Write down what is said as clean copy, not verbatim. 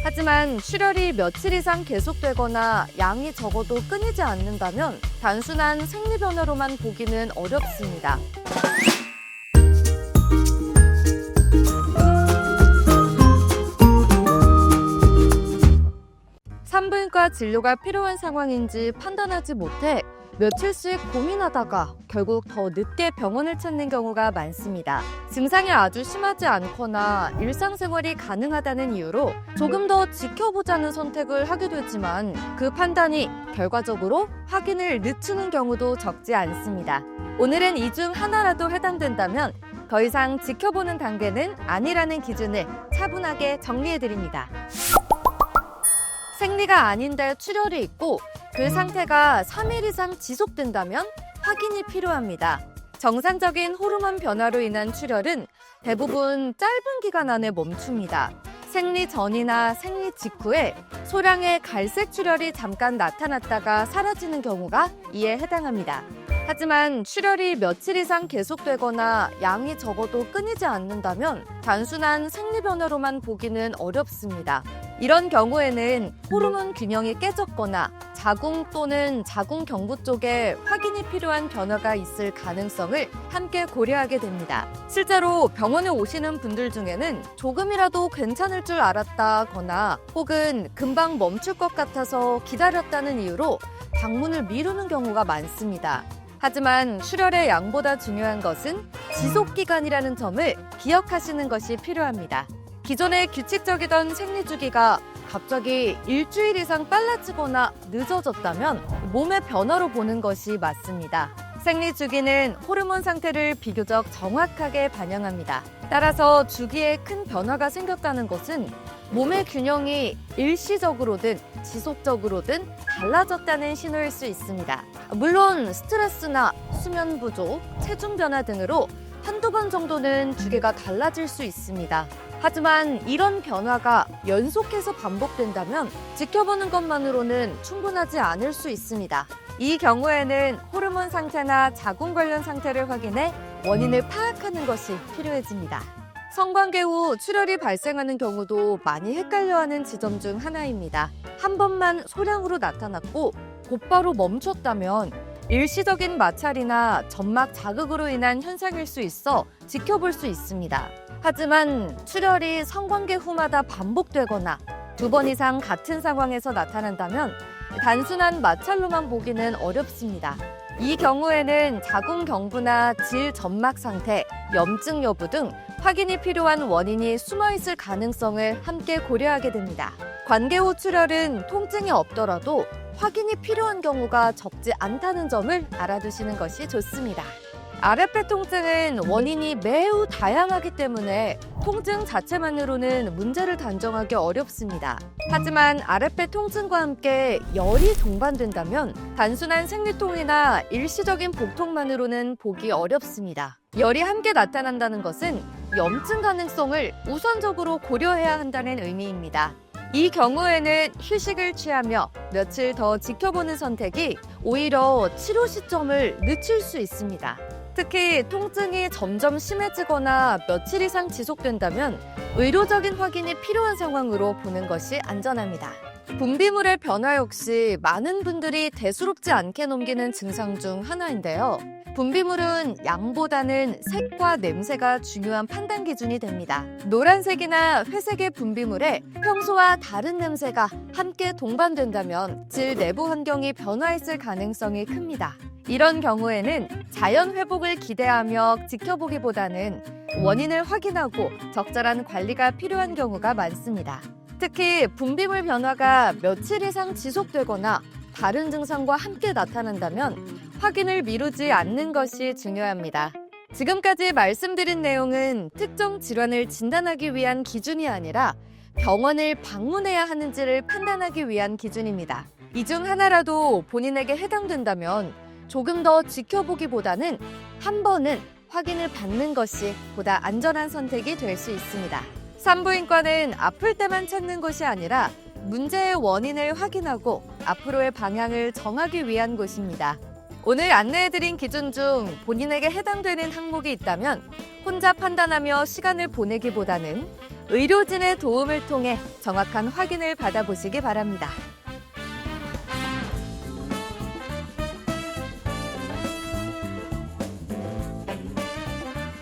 하지만 출혈이 며칠 이상 계속되거나 양이 적어도 끊이지 않는다면 단순한 생리 변화로만 보기는 어렵습니다. 산부인과 진료가 필요한 상황인지 판단하지 못해 며칠씩 고민하다가 결국 더 늦게 병원을 찾는 경우가 많습니다. 증상이 아주 심하지 않거나 일상생활이 가능하다는 이유로 조금 더 지켜보자는 선택을 하게 되지만 그 판단이 결과적으로 확인을 늦추는 경우도 적지 않습니다. 오늘은 이 중 하나라도 해당된다면 더 이상 지켜보는 단계는 아니라는 기준을 차분하게 정리해드립니다. 생리가 아닌데 출혈이 있고 그 상태가 3일 이상 지속된다면 확인이 필요합니다. 정상적인 호르몬 변화로 인한 출혈은 대부분 짧은 기간 안에 멈춥니다. 생리 전이나 생리 직후에 소량의 갈색 출혈이 잠깐 나타났다가 사라지는 경우가 이에 해당합니다. 하지만 출혈이 며칠 이상 계속되거나 양이 적어도 끊이지 않는다면 단순한 생리 변화로만 보기는 어렵습니다. 이런 경우에는 호르몬 균형이 깨졌거나 자궁 또는 자궁 경부 쪽에 확인이 필요한 변화가 있을 가능성을 함께 고려하게 됩니다. 실제로 병원에 오시는 분들 중에는 조금이라도 괜찮을 줄 알았다거나 혹은 금방 멈출 것 같아서 기다렸다는 이유로 방문을 미루는 경우가 많습니다. 하지만 출혈의 양보다 중요한 것은 지속기간이라는 점을 기억하시는 것이 필요합니다. 기존에 규칙적이던 생리 주기가 갑자기 일주일 이상 빨라지거나 늦어졌다면 몸의 변화로 보는 것이 맞습니다. 생리 주기는 호르몬 상태를 비교적 정확하게 반영합니다. 따라서 주기에 큰 변화가 생겼다는 것은 몸의 균형이 일시적으로든 지속적으로든 달라졌다는 신호일 수 있습니다. 물론 스트레스나 수면 부족, 체중 변화 등으로 한두 번 정도는 주기가 달라질 수 있습니다. 하지만 이런 변화가 연속해서 반복된다면 지켜보는 것만으로는 충분하지 않을 수 있습니다. 이 경우에는 호르몬 상태나 자궁 관련 상태를 확인해 원인을 파악하는 것이 필요해집니다. 성관계 후 출혈이 발생하는 경우도 많이 헷갈려하는 지점 중 하나입니다. 한 번만 소량으로 나타났고 곧바로 멈췄다면 일시적인 마찰이나 점막 자극으로 인한 현상일 수 있어 지켜볼 수 있습니다. 하지만 출혈이 성관계 후마다 반복되거나 2번 이상 같은 상황에서 나타난다면 단순한 마찰로만 보기는 어렵습니다. 이 경우에는 자궁 경부나 질 점막 상태, 염증 여부 등 확인이 필요한 원인이 숨어있을 가능성을 함께 고려하게 됩니다. 관계 후 출혈은 통증이 없더라도 확인이 필요한 경우가 적지 않다는 점을 알아두시는 것이 좋습니다. 아랫배 통증은 원인이 매우 다양하기 때문에 통증 자체만으로는 문제를 단정하기 어렵습니다. 하지만 아랫배 통증과 함께 열이 동반된다면 단순한 생리통이나 일시적인 복통만으로는 보기 어렵습니다. 열이 함께 나타난다는 것은 염증 가능성을 우선적으로 고려해야 한다는 의미입니다. 이 경우에는 휴식을 취하며 며칠 더 지켜보는 선택이 오히려 치료 시점을 늦출 수 있습니다. 특히 통증이 점점 심해지거나 며칠 이상 지속된다면 의료적인 확인이 필요한 상황으로 보는 것이 안전합니다. 분비물의 변화 역시 많은 분들이 대수롭지 않게 넘기는 증상 중 하나인데요. 분비물은 양보다는 색과 냄새가 중요한 판단 기준이 됩니다. 노란색이나 회색의 분비물에 평소와 다른 냄새가 함께 동반된다면 질 내부 환경이 변화했을 가능성이 큽니다. 이런 경우에는 자연 회복을 기대하며 지켜보기보다는 원인을 확인하고 적절한 관리가 필요한 경우가 많습니다. 특히 분비물 변화가 며칠 이상 지속되거나 다른 증상과 함께 나타난다면 확인을 미루지 않는 것이 중요합니다. 지금까지 말씀드린 내용은 특정 질환을 진단하기 위한 기준이 아니라 병원을 방문해야 하는지를 판단하기 위한 기준입니다. 이 중 하나라도 본인에게 해당된다면 조금 더 지켜보기보다는 한 번은 확인을 받는 것이 보다 안전한 선택이 될 수 있습니다. 산부인과는 아플 때만 찾는 곳이 아니라 문제의 원인을 확인하고 앞으로의 방향을 정하기 위한 곳입니다. 오늘 안내해드린 기준 중 본인에게 해당되는 항목이 있다면 혼자 판단하며 시간을 보내기보다는 의료진의 도움을 통해 정확한 확인을 받아보시기 바랍니다.